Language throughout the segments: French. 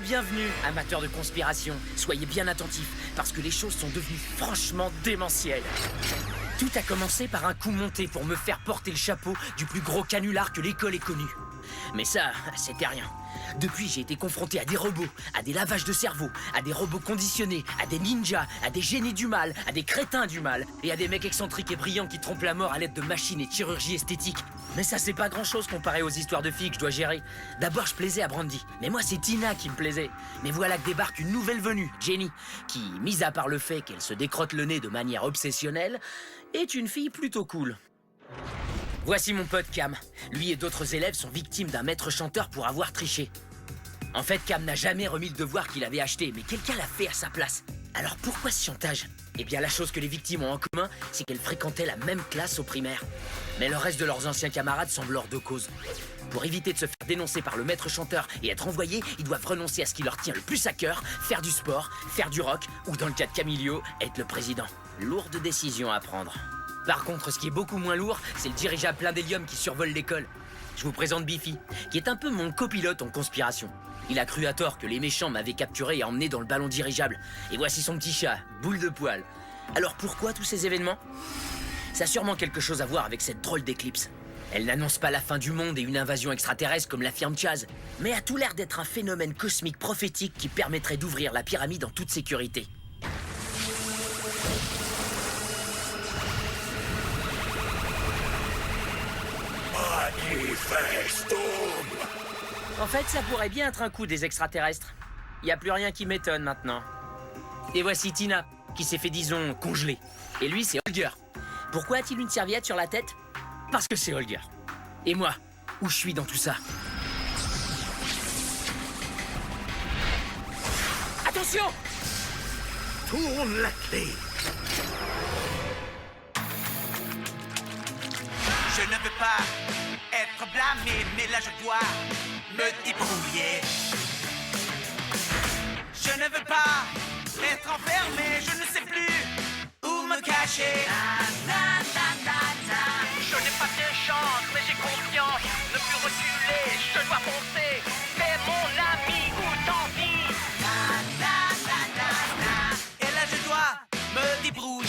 Re-bienvenue, amateurs de conspiration. Soyez bien attentifs, parce que les choses sont devenues franchement démentielles. Tout a commencé par un coup monté pour me faire porter le chapeau du plus gros canular que l'école ait connu. Mais ça, c'était rien. Depuis, j'ai été confronté à des robots, à des lavages de cerveau, à des robots conditionnés, à des ninjas, à des génies du mal, à des crétins du mal, et à des mecs excentriques et brillants qui trompent la mort à l'aide de machines et de chirurgie esthétique. Mais ça, c'est pas grand-chose comparé aux histoires de filles que je dois gérer. D'abord, je plaisais à Brandy, mais moi, c'est Tina qui me plaisait. Mais voilà que débarque une nouvelle venue, Jenny, qui, mis à part le fait qu'elle se décrotte le nez de manière obsessionnelle, est une fille plutôt cool. Voici mon pote Cam. Lui et d'autres élèves sont victimes d'un maître chanteur pour avoir triché. En fait, Cam n'a jamais remis le devoir qu'il avait acheté, mais quelqu'un l'a fait à sa place. Alors pourquoi ce chantage? Eh bien, la chose que les victimes ont en commun, c'est qu'elles fréquentaient la même classe au primaire. Mais le reste de leurs anciens camarades semble hors de cause. Pour éviter de se faire dénoncer par le maître chanteur et être envoyés, ils doivent renoncer à ce qui leur tient le plus à cœur, faire du sport, faire du rock, ou dans le cas de Camilio, être le président. Lourde décision à prendre. Par contre, ce qui est beaucoup moins lourd, c'est le dirigeable plein d'hélium qui survole l'école. Je vous présente Biffy, qui est un peu mon copilote en conspiration. Il a cru à tort que les méchants m'avaient capturé et emmené dans le ballon dirigeable. Et voici son petit chat, Boule de Poil. Alors pourquoi tous ces événements? Ça a sûrement quelque chose à voir avec cette drôle d'éclipse. Elle n'annonce pas la fin du monde et une invasion extraterrestre comme l'affirme Chaz, mais a tout l'air d'être un phénomène cosmique prophétique qui permettrait d'ouvrir la pyramide en toute sécurité. En fait, ça pourrait bien être un coup des extraterrestres. Y a plus rien qui m'étonne maintenant. Et voici Tina, qui s'est fait, disons, congeler. Et lui, c'est Holger. Pourquoi a-t-il une serviette sur la tête? Parce que c'est Holger. Et moi, où je suis dans tout ça? Attention! Tourne la clé. Je ne veux pas être blâmé, mais là je dois me débrouiller. Je ne veux pas être enfermé, je ne sais plus où me cacher. Je n'ai pas de chance, mais j'ai confiance. Ne plus reculer, je dois foncer. Fais mon ami ou tant pis. Et là je dois me débrouiller.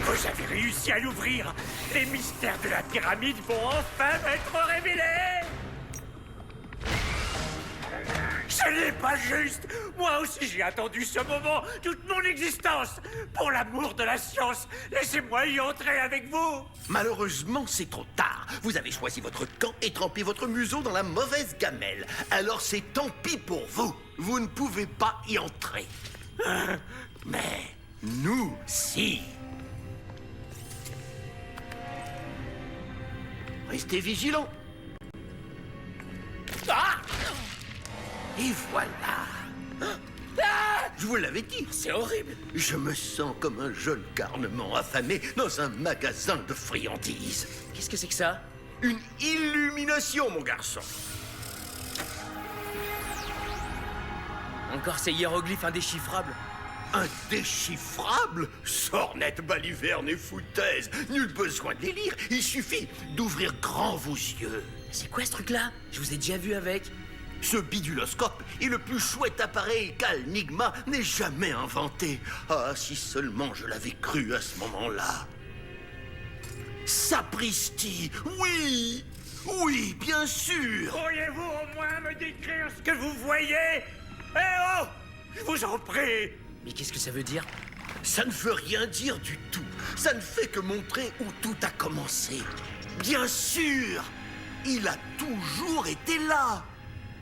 Vous avez réussi à l'ouvrir. Les mystères de la pyramide vont enfin être révélés. Ce n'est pas juste. Moi aussi j'ai attendu ce moment toute mon existence. Pour l'amour de la science, laissez-moi y entrer avec vous. Malheureusement, c'est trop tard. Vous avez choisi votre camp et trempé votre museau dans la mauvaise gamelle. Alors c'est tant pis pour vous. Vous ne pouvez pas y entrer. Mais nous, si. Restez vigilants. Ah! Et voilà. Je vous l'avais dit. C'est horrible! Je me sens comme un jeune carnement affamé dans un magasin de friandises. Qu'est-ce que c'est que ça? Une illumination, mon garçon. Encore ces hiéroglyphes indéchiffrables. Indéchiffrable? Sornette, baliverne et foutaise. Nul besoin de les lire. Il suffit d'ouvrir grand vos yeux. C'est quoi ce truc-là? Je vous ai déjà vu avec. Ce biduloscope est le plus chouette appareil qu'Alnigma n'ait jamais inventé. Ah, si seulement je l'avais cru à ce moment-là. Sapristi, oui! Oui, bien sûr! Pourriez-vous au moins me décrire ce que vous voyez? Eh oh! Je vous en prie! Mais qu'est-ce que ça veut dire? Ça ne veut rien dire du tout. Ça ne fait que montrer où tout a commencé. Bien sûr! Il a toujours été là!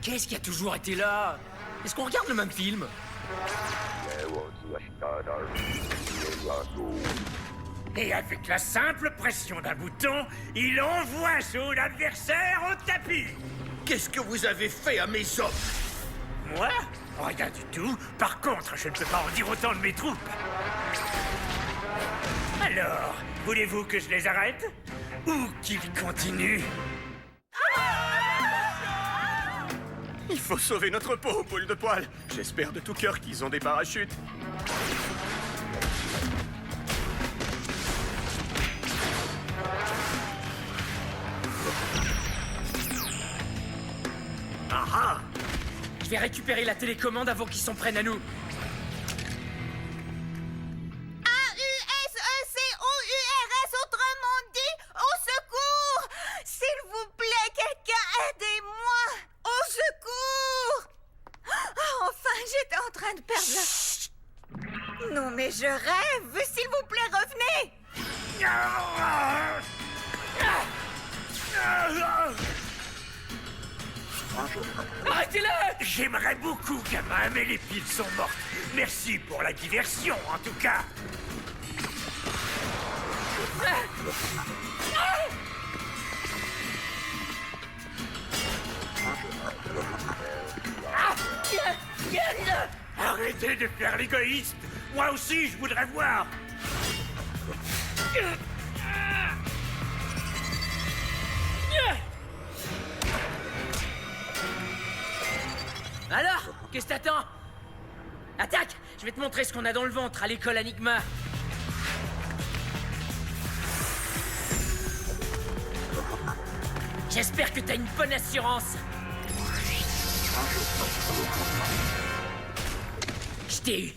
Qu'est-ce qui a toujours été là? Est-ce qu'on regarde le même film? Et avec la simple pression d'un bouton, il envoie son adversaire au tapis. Qu'est-ce que vous avez fait à mes hommes? Moi? Rien du tout. Par contre, je ne peux pas en dire autant de mes troupes. Alors, voulez-vous que je les arrête? Ou qu'ils continuent? Il faut sauver notre peau, Boule de Poil. J'espère de tout cœur qu'ils ont des parachutes. Ah, Je vais récupérer la télécommande avant qu'ils s'en prennent à nous. A-U-S-E-C-O-U-R-S, autrement dit, au secours! S'il vous plaît, quelqu'un, aidez-moi! Au secours! Oh, enfin, j'étais en train de perdre la... Non, mais je rêve! S'il vous plaît, revenez! Arrêtez-le! j'aimerais beaucoup, gamin, mais les piles sont mortes. Merci pour la diversion, en tout cas. Arrêtez de faire l'égoïste. Moi aussi, je voudrais voir. Alors, qu'est-ce que t'attends? Attaque! Je vais te montrer ce qu'on a dans le ventre à l'école Enigma. J'espère que t'as une bonne assurance. Je t'ai eu.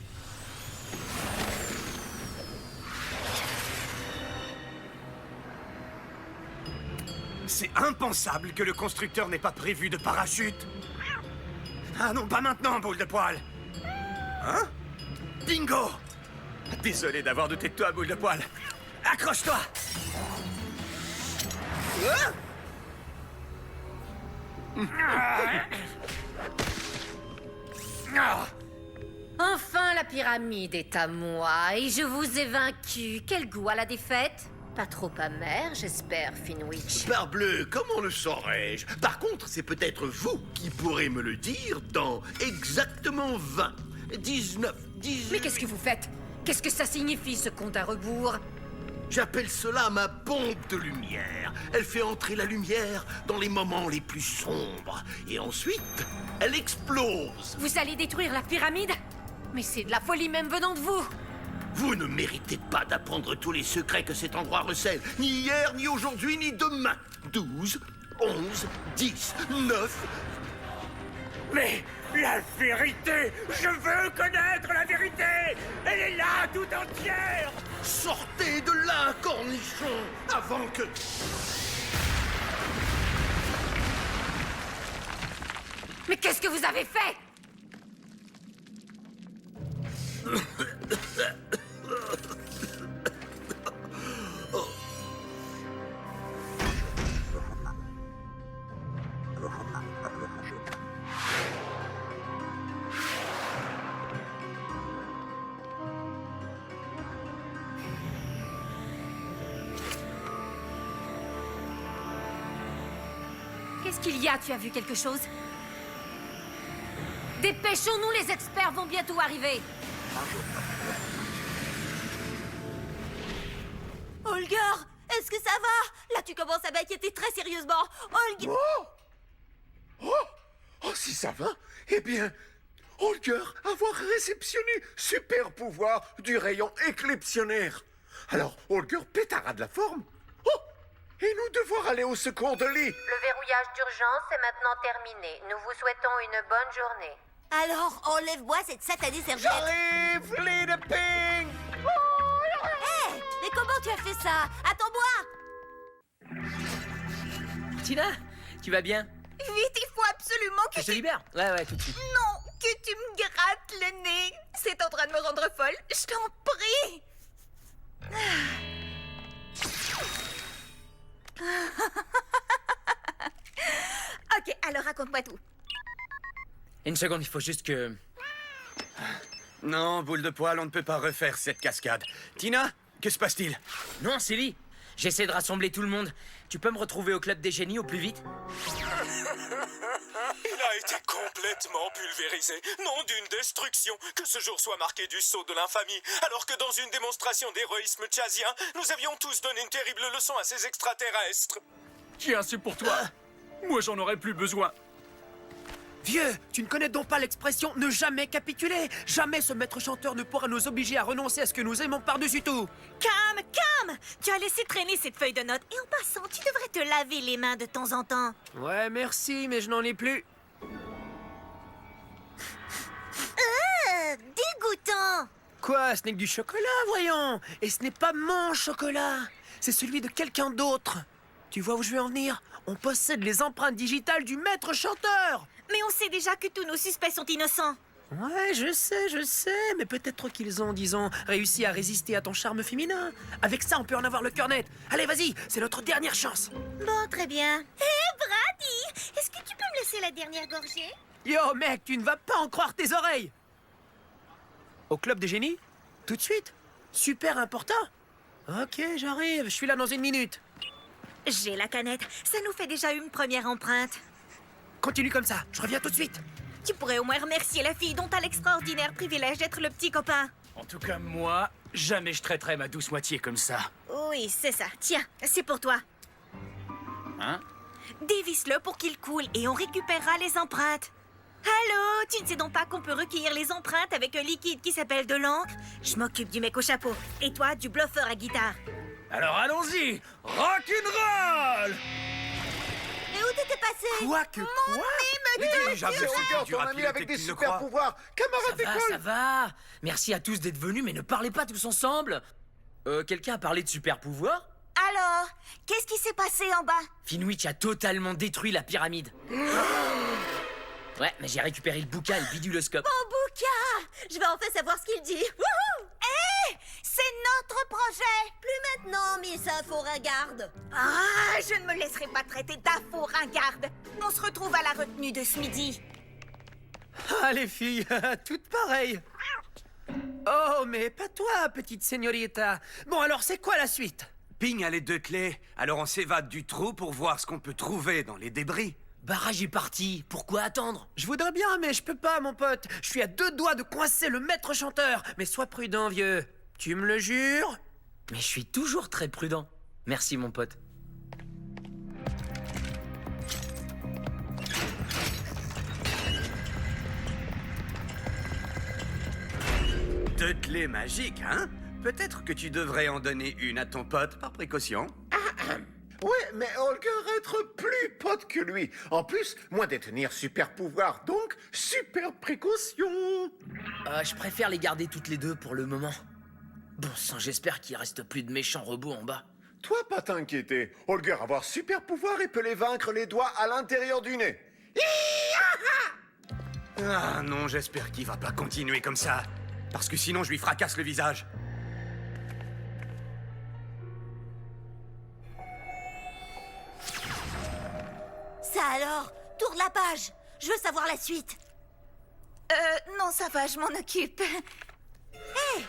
C'est impensable que le constructeur n'ait pas prévu de parachute. Ah non, pas maintenant, boule de poil. Hein? Bingo! Désolé d'avoir douté de toi, boule de poil. Accroche-toi! Enfin, la pyramide est à moi et je vous ai vaincu. Quel goût à la défaite? Pas trop amer, j'espère, Finwich. Parbleu, comment le saurais-je? Par contre, c'est peut-être vous qui pourrez me le dire dans exactement 20, 19, 18... Mais qu'est-ce que vous faites? Qu'est-ce que ça signifie, ce compte à rebours? J'appelle cela ma bombe de lumière. Elle fait entrer la lumière dans les moments les plus sombres. Et ensuite, elle explose. Vous allez détruire la pyramide? Mais c'est de la folie même venant de vous! Vous ne méritez pas d'apprendre tous les secrets que cet endroit recèle. Ni hier, ni aujourd'hui, ni demain. 12, 11, 10, 9... Mais la vérité, je veux connaître la vérité. Elle est là, tout entière. Sortez de là, cornichon, avant que... Mais qu'est-ce que vous avez fait? Qu'est-ce qu'il y a? Tu as vu quelque chose? Dépêchons-nous, les experts vont bientôt arriver. Holger, est-ce que ça va? Là, tu commences à m'inquiéter très sérieusement. Holger... Oh, si ça va, eh bien, Holger avoir réceptionné super pouvoir du rayon éclipsionnaire. Alors, Holger pétara de la forme. Oh, et nous devons aller au secours de Lee. Le verrouillage d'urgence est maintenant terminé. Nous vous souhaitons une bonne journée. Alors, enlève-moi cette satanée serviette. J'arrive, Lee de Ping. Hé, mais comment tu as fait ça? Attends-moi. Tina, tu vas bien? Vite, il faut absolument que Je te libère? Ouais, tout de suite. Non, que tu me grattes le nez. C'est en train de me rendre folle. Je t'en prie. Ok, alors raconte-moi tout. Une seconde, il faut juste que... Non, boule de poil, on ne peut pas refaire cette cascade. Tina, que se passe-t-il? Non, Célie, j'essaie de rassembler tout le monde. Tu peux me retrouver au club des génies au plus vite? Il a été complètement pulvérisé. Nom d'une destruction. Que ce jour soit marqué du sceau de l'infamie. Alors que dans une démonstration d'héroïsme tchazien, nous avions tous donné une terrible leçon à ces extraterrestres. Tiens, c'est pour toi. Moi, j'en aurais plus besoin. Vieux, tu ne connais donc pas l'expression « ne jamais capituler ». Jamais ce maître chanteur ne pourra nous obliger à renoncer à ce que nous aimons par-dessus tout. Calme. Tu as laissé traîner cette feuille de notes. Et en passant, tu devrais te laver les mains de temps en temps. Ouais, merci, mais je n'en ai plus. Quoi? Ce n'est que du chocolat, voyons. Et ce n'est pas mon chocolat. C'est celui de quelqu'un d'autre. Tu vois où je veux en venir? On possède les empreintes digitales du maître chanteur. Mais on sait déjà que tous nos suspects sont innocents. Ouais, je sais, mais peut-être qu'ils ont, disons, réussi à résister à ton charme féminin. Avec ça, on peut en avoir le cœur net. Allez, vas-y, c'est notre dernière chance. Bon, très bien. Hé, Brady, est-ce que tu peux me laisser la dernière gorgée? Yo, mec, tu ne vas pas en croire tes oreilles. Au club des génies? Tout de suite? Super important? Ok, j'arrive, je suis là dans 1 minute. J'ai la canette, ça nous fait déjà une première empreinte. Continue comme ça, je reviens tout de suite. Tu pourrais au moins remercier la fille dont t'as l'extraordinaire privilège d'être le petit copain. En tout cas, moi, jamais je traiterai ma douce moitié comme ça. Oui, c'est ça. Tiens, c'est pour toi. Hein? Dévisse-le pour qu'il coule et on récupérera les empreintes. Allô, tu ne sais donc pas qu'on peut recueillir les empreintes avec un liquide qui s'appelle de l'encre? Je m'occupe du mec au chapeau. Et toi, du bluffeur à guitare. Alors allons-y! Rock'n'roll! Et où t'étais passé? Quoi que Mon quoi? nez me C'est Holger, ton ami avec des super pouvoirs. Camarade Ça d'école. va. Merci à tous d'être venus, mais ne parlez pas tous ensemble. Quelqu'un a parlé de super pouvoir? Alors, qu'est-ce qui s'est passé en bas? Finwich a totalement détruit la pyramide. Ouais, mais j'ai récupéré le bouquin et le biduloscope. Mon bouquin! Je vais enfin savoir ce qu'il dit. Wouhou! Hé! C'est notre projet! Plus maintenant, Miss Info Ringarde. Ah, je ne me laisserai pas traiter d'info ringarde. On se retrouve à la retenue de ce midi. Ah, les filles, toutes pareilles. Oh, mais pas toi, petite señorita. Bon, alors, c'est quoi la suite? Ping a les 2 clés, alors on s'évade du trou pour voir ce qu'on peut trouver dans les débris. Barrage est parti. Pourquoi attendre? Je voudrais bien, mais je peux pas, mon pote. Je suis à 2 doigts de coincer le maître chanteur. Mais sois prudent, vieux. Tu me le jures? Mais je suis toujours très prudent. Merci, mon pote. Deux clés magiques, hein? Peut-être que tu devrais en donner une à ton pote par précaution. Ouais, mais Holger être plus pote que lui. En plus, moi détenir super pouvoir, donc super précaution. Je préfère les garder toutes les deux pour le moment. Bon sang, j'espère qu'il reste plus de méchants robots en bas. Toi, pas t'inquiéter. Holger avoir super pouvoir et peut les vaincre les doigts à l'intérieur du nez. Ah non, j'espère qu'il va pas continuer comme ça. Parce que sinon, je lui fracasse le visage. Ça alors? Tourne la page. Je veux savoir la suite. Non, ça va, je m'en occupe. Hé!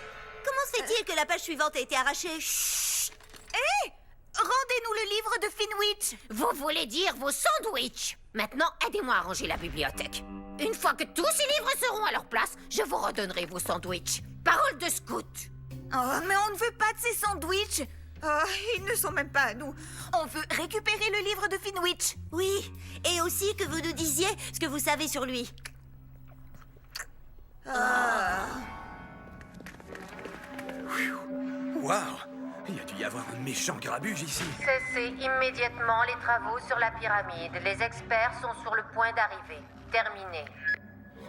Comment se fait-il que la page suivante a été arrachée? Chut! Hé! Rendez-nous le livre de Finwich. Vous voulez dire vos sandwichs? Maintenant, aidez-moi à ranger la bibliothèque. Une fois que tous ces livres seront à leur place, je vous redonnerai vos sandwichs. Parole de scout. Oh, mais on ne veut pas de ces sandwichs. Oh, ils ne sont même pas à nous. On veut récupérer le livre de Finwich. Oui, et aussi que vous nous disiez ce que vous savez sur lui. Waouh! Il y a dû y avoir un méchant grabuge ici. Cessez immédiatement les travaux sur la pyramide. Les experts sont sur le point d'arriver. Terminé.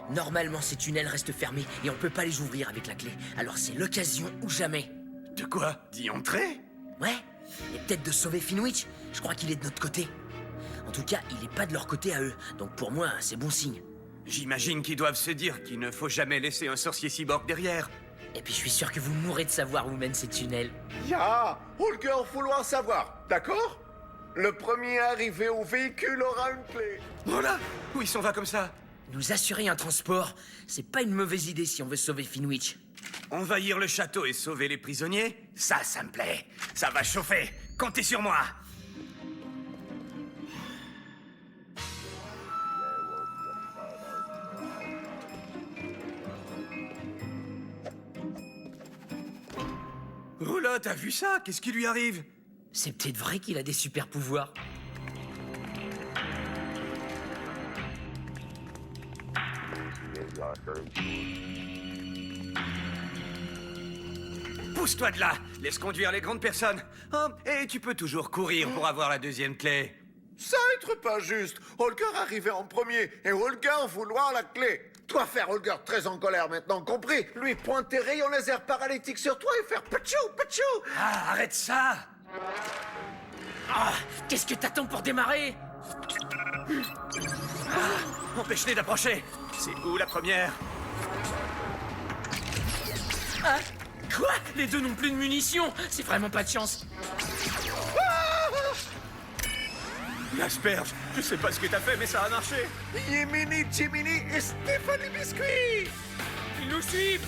Normalement, ces tunnels restent fermés et on peut pas les ouvrir avec la clé. Alors c'est l'occasion ou jamais. De quoi? D'y entrer? Ouais, et peut-être de sauver Finwich. Je crois qu'il est de notre côté. En tout cas, il est pas de leur côté à eux. Donc pour moi, c'est bon signe. J'imagine qu'ils doivent se dire qu'il ne faut jamais laisser un sorcier cyborg derrière. Et puis je suis sûr que vous mourrez de savoir où mènent ces tunnels. Ya, Holger vouloir savoir, d'accord? Le premier arrivé au véhicule aura une clé. Voilà! Où ils s'en va comme ça? Nous assurer un transport, c'est pas une mauvaise idée si on veut sauver Finwich. Envahir le château et sauver les prisonniers? Ça me plaît. Ça va chauffer. Comptez sur moi. Oh là, t'as vu ça? Qu'est-ce qui lui arrive? C'est peut-être vrai qu'il a des super pouvoirs. Pousse-toi de là. Laisse conduire les grandes personnes. Oh, et tu peux toujours courir pour avoir la deuxième clé. Ça être pas juste. Holger arrivé en premier et Holger vouloir la clé. Toi faire Holger très en colère maintenant, compris? Lui pointer tes rayons laser paralytiques sur toi et faire pachou, pachou! Ah, arrête ça! Ah, qu'est-ce que t'attends pour démarrer? Empêche-les d'approcher! C'est où la première? Ah, quoi? Les deux n'ont plus de munitions. C'est vraiment pas de chance. L'asperge, je sais pas ce que t'as fait, mais ça a marché! Yemini, Jiminy et Stéphanie Biscuit! Ils nous suivent.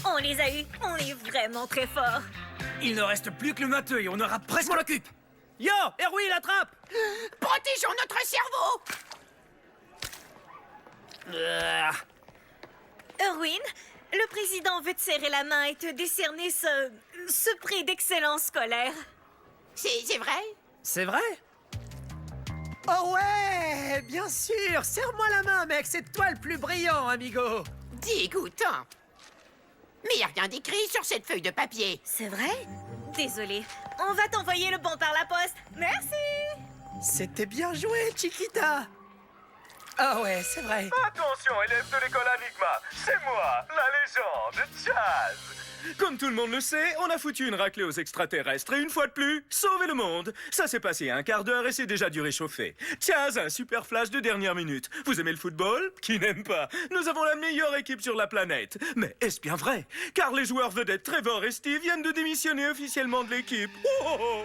On les a eus. On est vraiment très forts. Il ne reste plus que le matteux et on aura presque l'occupe. Yo, Erwin, attrape! Protégeons notre cerveau! Erwin, le président veut te serrer la main et te décerner ce prix d'excellence scolaire. C'est vrai? C'est vrai? Oh ouais, bien sûr! Serre-moi la main, mec, c'est toi le plus brillant, amigo! Dégoûtant! Mais y a rien d'écrit sur cette feuille de papier. C'est vrai? Désolée. On va t'envoyer le bon par la poste. Merci! C'était bien joué, Chiquita! Ah ouais, c'est vrai. Attention, élèves de l'école Enigma, c'est moi, la légende, Chaz. Comme tout le monde le sait, on a foutu une raclée aux extraterrestres et une fois de plus, sauvé le monde. Ça s'est passé un quart d'heure et c'est déjà dû réchauffer. Chaz, un super flash de dernière minute. Vous aimez le football? Qui n'aime pas? Nous avons la meilleure équipe sur la planète. Mais est-ce bien vrai? Car les joueurs vedettes Trevor et Steve viennent de démissionner officiellement de l'équipe. Oh,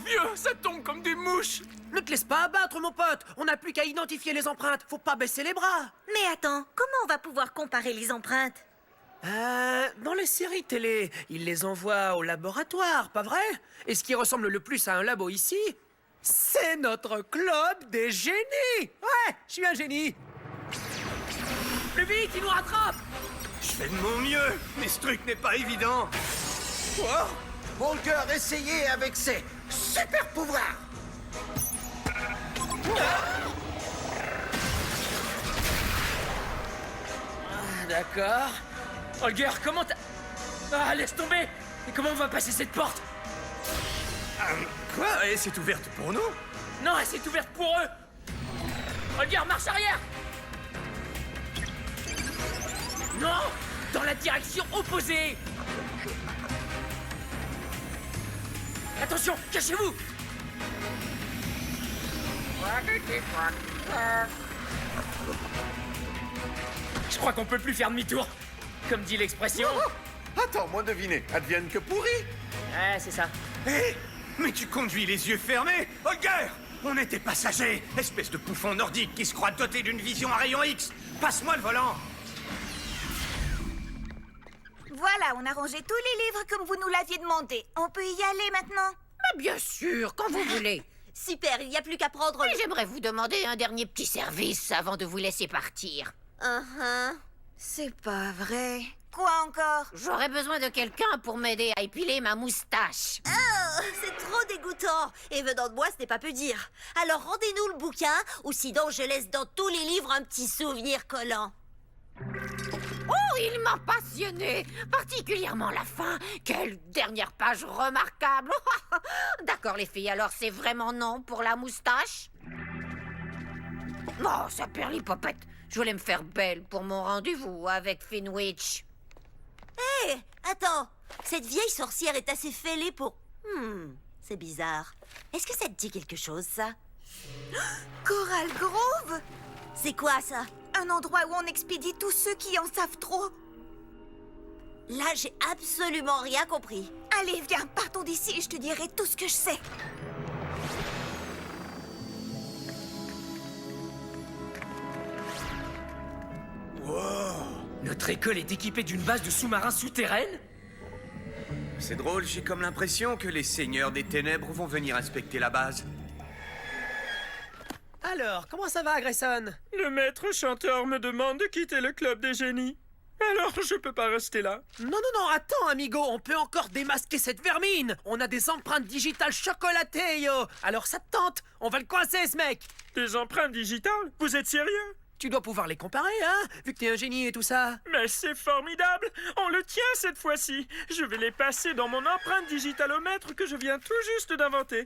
vieux, ça tombe comme des mouches! Ne te laisse pas abattre, mon pote! On n'a plus qu'à identifier les empreintes. Faut pas baisser les bras. Mais attends, comment on va pouvoir comparer les empreintes? Dans les séries télé, ils les envoient au laboratoire, pas vrai? Et ce qui ressemble le plus à un labo ici, c'est notre club des génies! Ouais, je suis un génie! Plus vite, ils nous rattrapent. Je fais de mon mieux, mais ce truc n'est pas évident. Quoi? Holger, essayez avec ses super pouvoirs! D'accord. Holger, comment t'as... Ah, laisse tomber. Et comment on va passer cette porte? Quoi? Et c'est ouverte pour nous? Non, elle s'est ouverte pour eux. Holger, marche arrière. Non, dans la direction opposée. Attention, cachez-vous. Je crois qu'on peut plus faire demi-tour. Comme dit l'expression. Attends-moi deviner, advienne que pourri! Ouais, c'est ça. Hé! Mais tu conduis les yeux fermés! Holger! On était passagers! Espèce de bouffon nordique qui se croit doté d'une vision à rayon X! Passe-moi le volant! Voilà, on a rangé tous les livres comme vous nous l'aviez demandé. On peut y aller maintenant? Bah, bien sûr, quand vous voulez. Super, il n'y a plus qu'à prendre Mais j'aimerais vous demander un dernier petit service avant de vous laisser partir. C'est pas vrai. Quoi encore? J'aurais besoin de quelqu'un pour m'aider à épiler ma moustache. Oh, c'est trop dégoûtant. Et venant de moi, ce n'est pas peu dire. Alors rendez-nous le bouquin, ou sinon je laisse dans tous les livres un petit souvenir collant. Oh, il m'a passionné, particulièrement la fin. Quelle dernière page remarquable. D'accord les filles, alors c'est vraiment non pour la moustache? Oh, ça perd l'hypopète. Je voulais me faire belle pour mon rendez-vous avec Finwich. Hé, attends. Cette vieille sorcière est assez fêlée pour... c'est bizarre. Est-ce que ça te dit quelque chose, ça? Coral Grove? C'est quoi, ça? Un endroit où on expédie tous ceux qui en savent trop. Là, j'ai absolument rien compris. Allez, viens, partons d'ici et je te dirai tout ce que je sais. Notre école est équipée d'une base de sous-marins souterraines? C'est drôle, j'ai comme l'impression que les seigneurs des ténèbres vont venir inspecter la base. Alors, comment ça va, Grayson? Le maître chanteur me demande de quitter le club des génies. Alors, je peux pas rester là. Non, attends, amigo, on peut encore démasquer cette vermine. On a des empreintes digitales chocolatées, yo. Alors ça te tente? On va le coincer, ce mec. Des empreintes digitales? Vous êtes sérieux? Tu dois pouvoir les comparer, hein, vu que t'es un génie et tout ça. Mais c'est formidable! On le tient cette fois-ci! Je vais les passer dans mon empreinte digitalomètre que je viens tout juste d'inventer.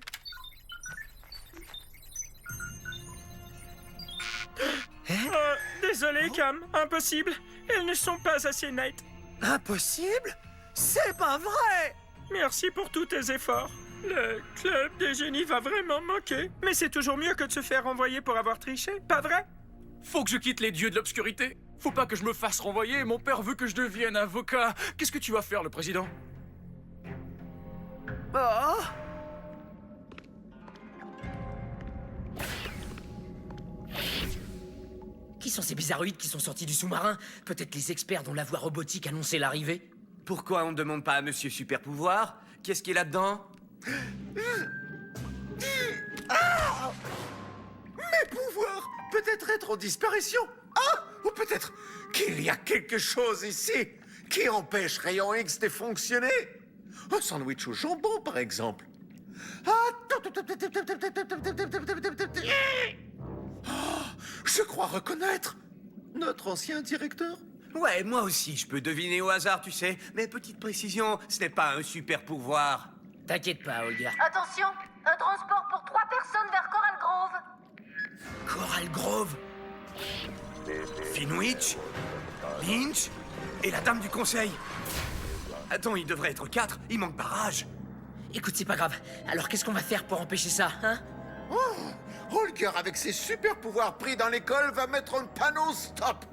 Désolé, Cam. Impossible. Elles ne sont pas assez nettes. Impossible? C'est pas vrai! Merci pour tous tes efforts. Le club des génies va vraiment manquer. Mais c'est toujours mieux que de se faire renvoyer pour avoir triché, pas vrai? Faut que je quitte les dieux de l'obscurité. Faut pas que je me fasse renvoyer. Mon père veut que je devienne avocat. Qu'est-ce que tu vas faire, le président? Oh! Qui sont ces bizarroïdes qui sont sortis du sous-marin? Peut-être les experts dont la voix robotique annonçait l'arrivée? Pourquoi on ne demande pas à Monsieur Super Pouvoir? Qu'est-ce qu'il y a là-dedans? Ah! Mes pouvoirs peut-être être en disparition. Ah! Ou peut-être qu'il y a quelque chose ici qui empêche Rayon X de fonctionner. Un sandwich au jambon, par exemple. Je crois reconnaître notre ancien directeur. Ouais, moi aussi, je peux deviner au hasard, tu sais. Mais petite précision, ce n'est pas un super pouvoir. T'inquiète pas, Olga. Attention, un transport pour 3 personnes vers Coral Grove. Coral Grove? Finwich, Lynch et la dame du conseil. Attends, il devrait être 4, il manque barrage. Écoute, c'est pas grave. Alors qu'est-ce qu'on va faire pour empêcher ça, hein? Holger, avec ses super pouvoirs pris dans l'école, va mettre un panneau stop.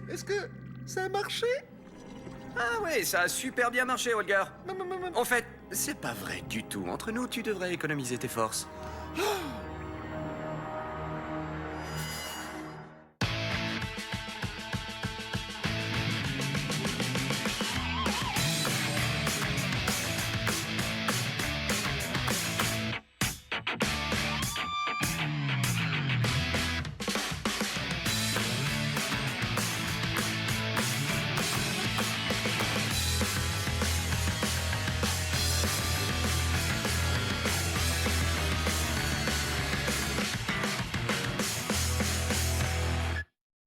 Est-ce que ça a marché? Ah ouais, ça a super bien marché, Holger. En fait, c'est pas vrai du tout. Entre nous, tu devrais économiser tes forces.